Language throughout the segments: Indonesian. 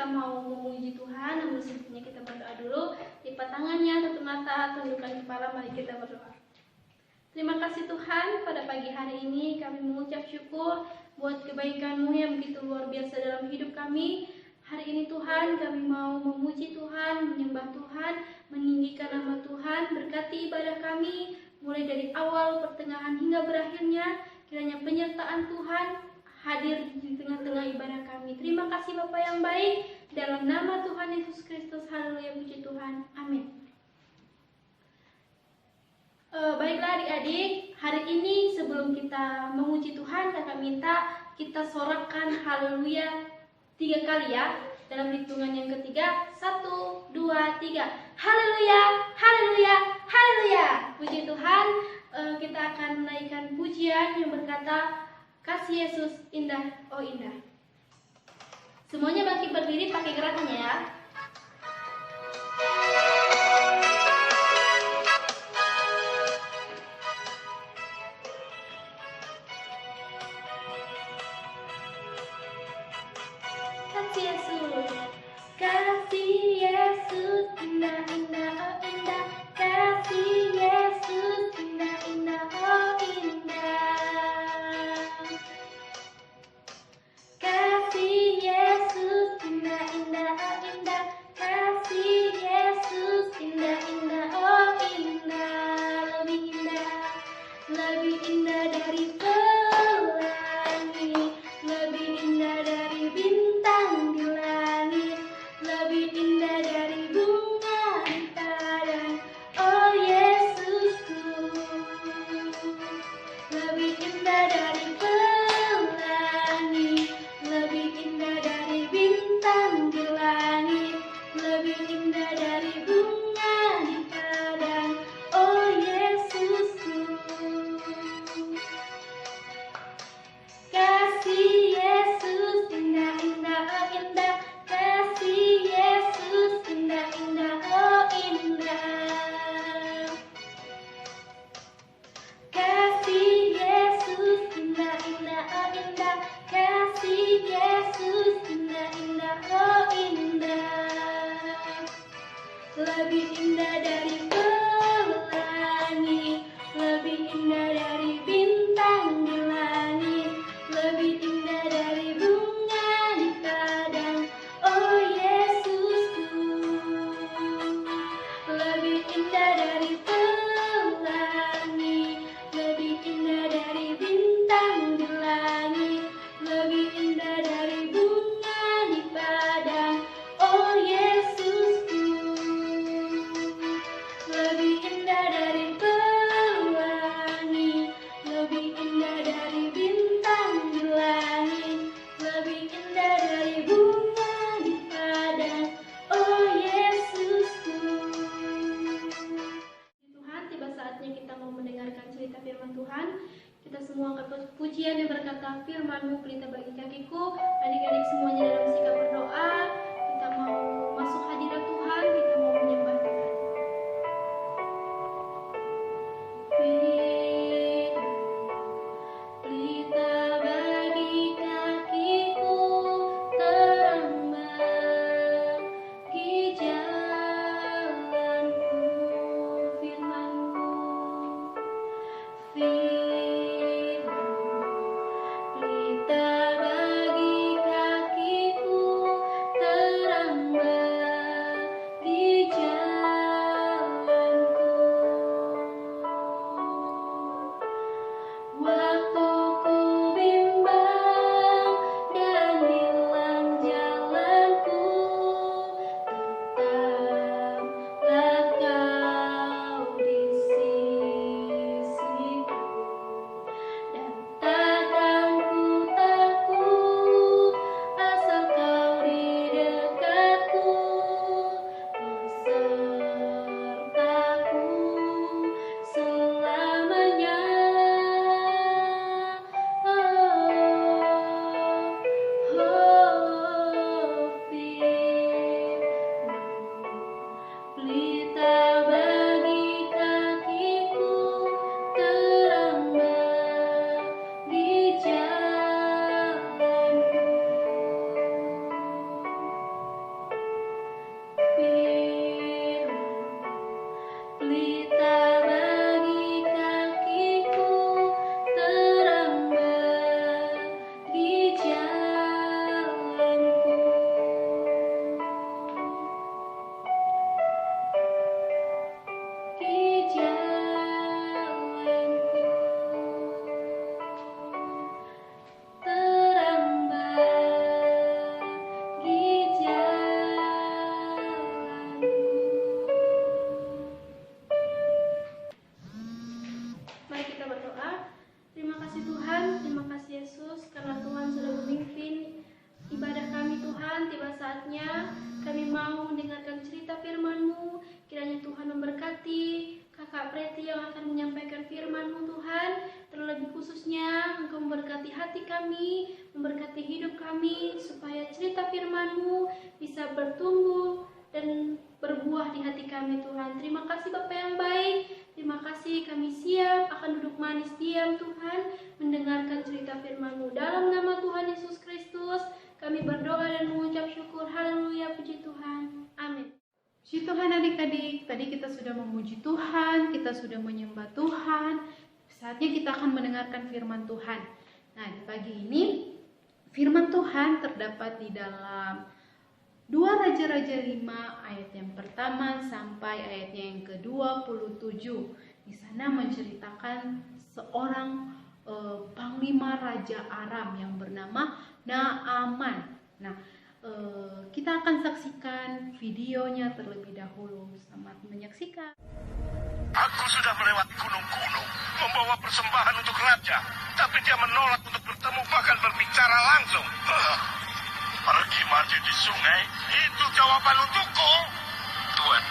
kita mau memuji Tuhan, namun sebelumnya kita berdoa dulu. Lipat tangannya, tutup mata, tundukkan kepala, mari kita berdoa. Terima kasih Tuhan, pada pagi hari ini kami mengucap syukur buat kebaikan-Mu yang begitu luar biasa dalam hidup kami. Hari ini Tuhan, kami mau memuji Tuhan, menyembah Tuhan, meninggikan nama Tuhan, berkati ibadah kami, mulai dari awal, pertengahan, hingga berakhirnya. Kiranya penyertaan Tuhan hadir di tengah-tengah ibadah kami. Terima kasih Bapa yang baik, dalam nama Tuhan Yesus Kristus, haleluya, puji Tuhan, amin. Baiklah adik-adik, hari ini sebelum kita memuji Tuhan, kakak minta kita sorakkan haleluya 3 kali ya. Dalam hitungan yang ketiga, 1, 2, 3. Haleluya, haleluya, haleluya. Puji Tuhan, kita akan menaikkan pujian yang berkata, kasih Yesus indah, oh indah. Semuanya bangkit berdiri pakai geraknya ya. Kasih Yesus indah, indah, oh indah. Kasih Yesus indah, indah, oh indah. Kasih Yesus indah, indah, oh indah. Kasih Yesus indah, indah, oh indah. Lebih indah dari pelangi, lebih indah dari bintang di langit, lebih indah dari bunga di padang, oh Yesusku. Lebih indah dari pelangi, lebih indah dari bintang di langit, lebih indah dari bunga di padang, oh Yesusku. Kasih Yesus indah, indah, oh indah. Kasih Yesus indah, indah, oh indah. Kasih Yesus indah, indah, oh indah. Kasih Yesus indah, indah, oh indah. Lebih indah dari pelangi, lebih indah dari bintang di langit, lebih indah dari bunga di padang, oh Yesusku. Lebih indah dari pelangi, lebih indah dari bintang di langit, lebih indah dari bunga di padang, oh Yesusku. Lebih indah dari pelangi, lebih indah dari bintang di langit, lebih indah dari bunga di padang, oh Yesusku. Tuhan, tiba saatnya kita mau mendengarkan cerita firman Tuhan. Kita semua angkat pujian yang berkata, firman-Mu pelita bagi kakiku. Adik-adik semuanya dalam sikap berdoa, kita mau masuk hadirat Tuhan, kita mau menyembah Tuhan. Pelita bagi kakiku, terang bagi jalanku, firman-Mu. Pelita bagi kakiku, terang Mari kita berdoa. Terima kasih Tuhan, terima kasih Yesus, karena Tuhan sudah memimpin ibadah kami Tuhan. Tiba saatnya kami mau mendengarkan cerita firman-Mu. Kiranya Tuhan memberkati Kakak Preti yang akan menyampaikan firman-Mu Tuhan. Terlebih khususnya Engkau memberkati hati kami, memberkati hidup kami, supaya cerita firman-Mu bisa bertumbuh dan berbuah di hati kami Tuhan. Terima kasih Bapa yang baik. Terima kasih, kami siap akan duduk manis diam Tuhan, mendengarkan cerita firman-Mu. Dalam nama Tuhan Yesus Kristus, kami berdoa dan mengucap syukur. Haleluya, puji Tuhan. Amin. Puji Tuhan adik-adik, tadi kita sudah memuji Tuhan, kita sudah menyembah Tuhan. Saatnya kita akan mendengarkan firman Tuhan. Nah, di pagi ini, firman Tuhan terdapat di dalam 2 Raja-Raja 5 ayat yang pertama sampai ayatnya yang ke-27. Di sana menceritakan seorang panglima Raja Aram yang bernama Naaman. Nah, kita akan saksikan videonya terlebih dahulu. Selamat menyaksikan. Aku sudah melewati gunung-gunung, membawa persembahan untuk raja, tapi dia menolak untuk bertemu bahkan berbicara langsung. Pergi mati di sungai, itu jawaban untukku. Tuan,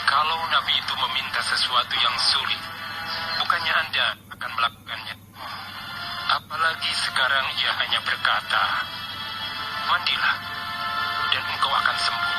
kalau Nabi itu meminta sesuatu yang sulit, bukannya Anda akan melakukannya? Apalagi sekarang ia hanya berkata, mandilah, dan engkau akan sembuh.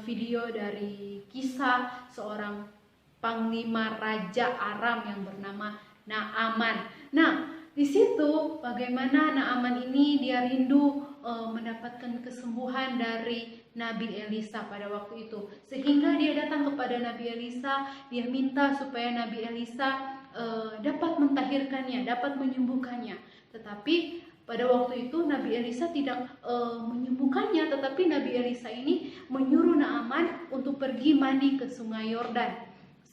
Video dari kisah seorang panglima Raja Aram yang bernama Naaman. Nah, di situ bagaimana Naaman ini dia rindu mendapatkan kesembuhan dari Nabi Elisa pada waktu itu. Sehingga dia datang kepada Nabi Elisa, dia minta supaya Nabi Elisa dapat mentahirkannya, dapat menyembuhkannya. Tetapi pada waktu itu Nabi Elisa tidak menyembuhkannya, tetapi Nabi Elisa ini menyuruh Naaman untuk pergi mandi ke sungai Yordan.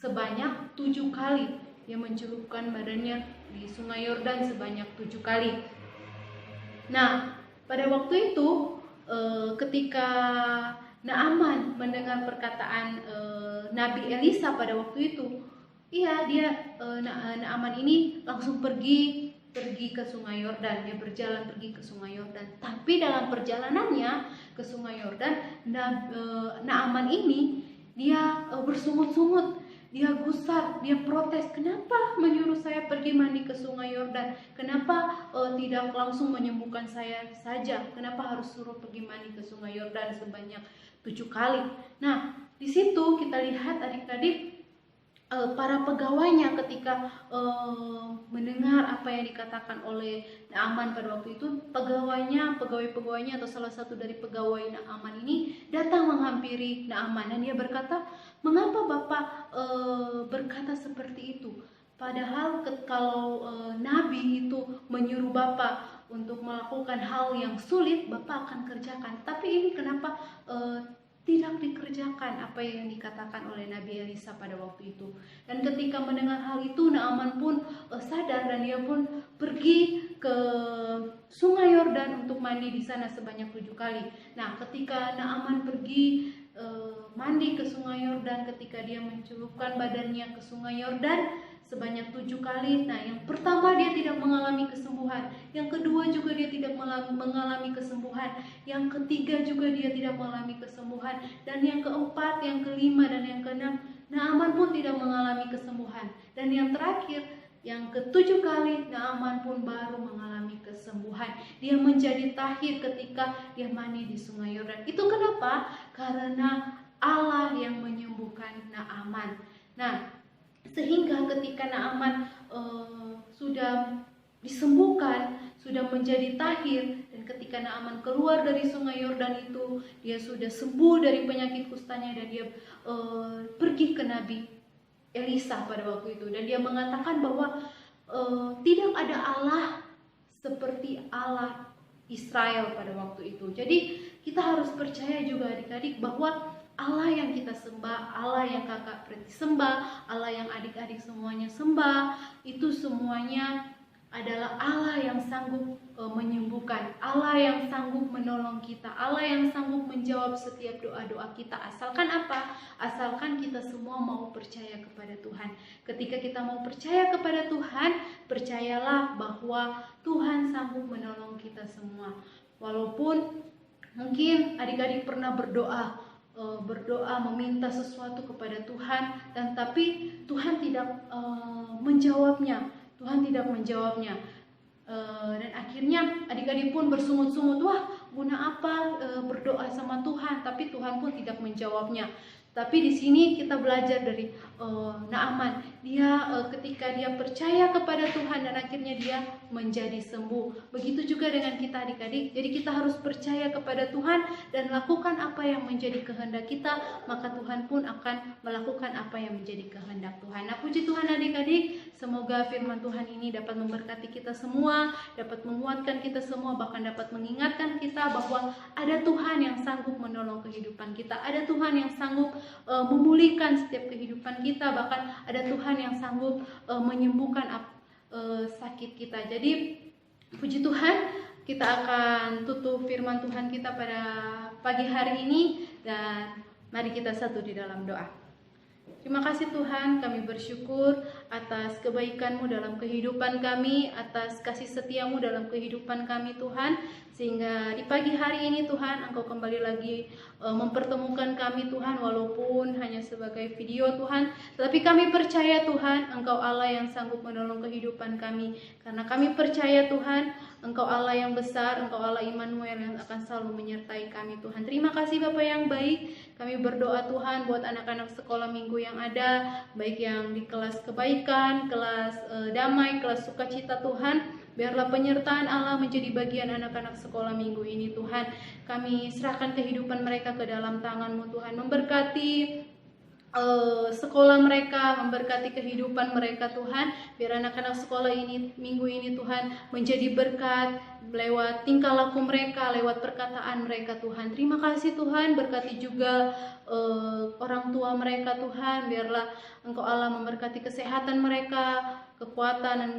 sebanyak 7 kali. Dia mencelupkan badannya di Sungai Yordan sebanyak 7 kali. Nah, pada waktu itu ketika Naaman mendengar perkataan Nabi Elisa pada waktu itu, Naaman ini langsung pergi ke Sungai Yordan. Dia berjalan pergi ke Sungai Yordan. Tapi dalam perjalanannya ke Sungai Yordan, Naaman ini dia bersungut-sungut, dia gusar, dia protes. Kenapa menyuruh saya pergi mandi ke Sungai Yordan? Kenapa tidak langsung menyembuhkan saya saja? Kenapa harus suruh pergi mandi ke Sungai Yordan sebanyak 7 kali? Nah, di situ kita lihat adik-adik, para pegawainya ketika mendengar apa yang dikatakan oleh Naaman pada waktu itu, pegawai-pegawainya atau salah satu dari pegawai Naaman ini datang menghampiri Naaman dan dia berkata, "Mengapa Bapak berkata seperti itu? Padahal kalau Nabi itu menyuruh Bapak untuk melakukan hal yang sulit, Bapak akan kerjakan. Tapi ini kenapa tidak dikerjakan apa yang dikatakan oleh Nabi Elisa pada waktu itu?" Dan ketika mendengar hal itu, Naaman pun sadar dan dia pun pergi ke Sungai Yordan untuk mandi di sana sebanyak 7 kali. Nah, ketika Naaman pergi mandi ke Sungai Yordan, ketika dia mencelupkan badannya ke Sungai Yordan sebanyak 7 kali. Nah, yang pertama dia tidak mengalami kesembuhan, yang kedua juga dia tidak mengalami kesembuhan, yang ketiga juga dia tidak mengalami kesembuhan, dan yang keempat, yang kelima, dan yang keenam, Naaman pun tidak mengalami kesembuhan. Dan yang terakhir, yang ke-7 kali, Naaman pun baru mengalami kesembuhan. Dia menjadi tahir ketika dia mandi di Sungai Yordan. Itu kenapa? Karena Allah yang menyembuhkan Naaman. Nah, sehingga ketika Naaman sudah disembuhkan, sudah menjadi tahir, dan ketika Naaman keluar dari Sungai Yordan itu, dia sudah sembuh dari penyakit kustanya dan dia pergi ke Nabi Elisa pada waktu itu, dan dia mengatakan bahwa tidak ada Allah seperti Allah Israel pada waktu itu. Jadi kita harus percaya juga adik-adik bahwa Allah yang kita sembah, Allah yang kakak Preti sembah, Allah yang adik-adik semuanya sembah, itu semuanya adalah Allah yang sanggup menyembuhkan, Allah yang sanggup menolong kita, Allah yang sanggup menjawab setiap doa-doa kita. Asalkan apa? Asalkan kita semua mau percaya kepada Tuhan. Ketika kita mau percaya kepada Tuhan, percayalah bahwa Tuhan sanggup menolong kita semua. Walaupun mungkin adik-adik pernah berdoa meminta sesuatu kepada Tuhan, dan tapi Tuhan tidak menjawabnya. Dan akhirnya adik-adik pun bersungut-sungut, wah guna apa berdoa sama Tuhan, tapi Tuhan pun tidak menjawabnya. Tapi di sini kita belajar dari Naaman. Dia ketika dia percaya kepada Tuhan dan akhirnya dia menjadi sembuh. Begitu juga dengan kita adik-adik. Jadi kita harus percaya kepada Tuhan dan lakukan apa yang menjadi kehendak kita, maka Tuhan pun akan melakukan apa yang menjadi kehendak Tuhan. Nah, puji Tuhan adik-adik, semoga firman Tuhan ini dapat memberkati kita semua, dapat menguatkan kita semua, bahkan dapat mengingatkan kita bahwa ada Tuhan yang sanggup menolong kehidupan kita, ada Tuhan yang sanggup memulihkan setiap kehidupan kita, bahkan ada Tuhan yang sanggup menyembuhkan sakit kita. Jadi puji Tuhan, kita akan tutup firman Tuhan kita pada pagi hari ini, dan mari kita satu di dalam doa. Terima kasih Tuhan, kami bersyukur atas kebaikan-Mu dalam kehidupan kami, atas kasih setia-Mu dalam kehidupan kami Tuhan, sehingga di pagi hari ini Tuhan, Engkau kembali lagi mempertemukan kami Tuhan, walaupun hanya sebagai video Tuhan, tetapi kami percaya Tuhan, Engkau Allah yang sanggup menolong kehidupan kami, karena kami percaya Tuhan, Engkau Allah yang besar, Engkau Allah Immanuel yang akan selalu menyertai kami Tuhan. Terima kasih Bapa yang baik, kami berdoa Tuhan buat anak-anak sekolah minggu yang ada, baik yang di kelas kebaikan, kelas damai, kelas sukacita Tuhan. Biarlah penyertaan Allah menjadi bagian anak-anak sekolah minggu ini Tuhan. Kami serahkan kehidupan mereka ke dalam tangan-Mu Tuhan. Memberkati sekolah mereka, memberkati kehidupan mereka Tuhan. Biar anak-anak sekolah ini minggu ini Tuhan menjadi berkat lewat tingkah laku mereka, lewat perkataan mereka Tuhan. Terima kasih Tuhan, berkati juga orang tua mereka Tuhan. Biarlah Engkau Allah memberkati kesehatan mereka, kekuatan dan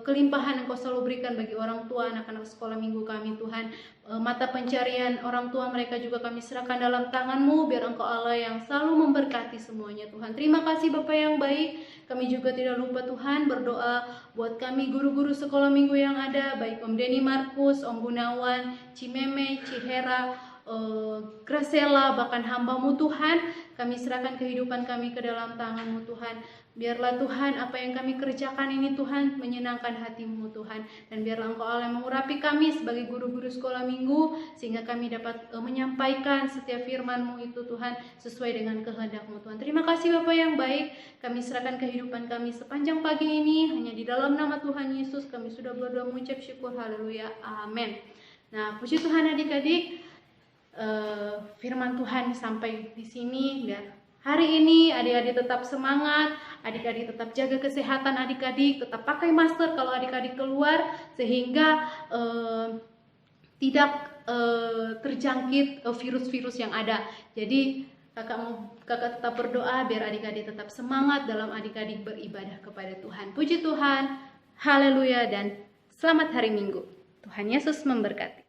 kelimpahan Engkau selalu berikan bagi orang tua anak-anak sekolah minggu kami Tuhan. Mata pencarian orang tua mereka juga kami serahkan dalam tangan-Mu, biar Engkau Allah yang selalu memberkati semuanya Tuhan. Terima kasih Bapa yang baik. Kami juga tidak lupa Tuhan berdoa buat kami guru-guru sekolah minggu yang ada, baik Om Denny Markus, Om Gunawan, Cimeme, Cihera, Gracela, bahkan hamba-Mu Tuhan. Kami serahkan kehidupan kami ke dalam tangan-Mu Tuhan. Biarlah Tuhan apa yang kami kerjakan ini Tuhan menyenangkan hati-Mu Tuhan. Dan biarlah Engkau Allah yang mengurapi kami sebagai guru-guru sekolah minggu, sehingga kami dapat menyampaikan setiap firman-Mu itu Tuhan sesuai dengan kehendak-Mu Tuhan. Terima kasih Bapa yang baik. Kami serahkan kehidupan kami sepanjang pagi ini hanya di dalam nama Tuhan Yesus. Kami sudah berdoa mengucap syukur. Haleluya. Amin. Nah, puji Tuhan adik-adik. Firman Tuhan sampai di sini. Biar hari ini adik-adik tetap semangat, adik-adik tetap jaga kesehatan adik-adik, tetap pakai masker kalau adik-adik keluar, sehingga tidak terjangkit virus-virus yang ada. Jadi kakak tetap berdoa biar adik-adik tetap semangat dalam adik-adik beribadah kepada Tuhan. Puji Tuhan, haleluya, dan selamat hari Minggu. Tuhan Yesus memberkati.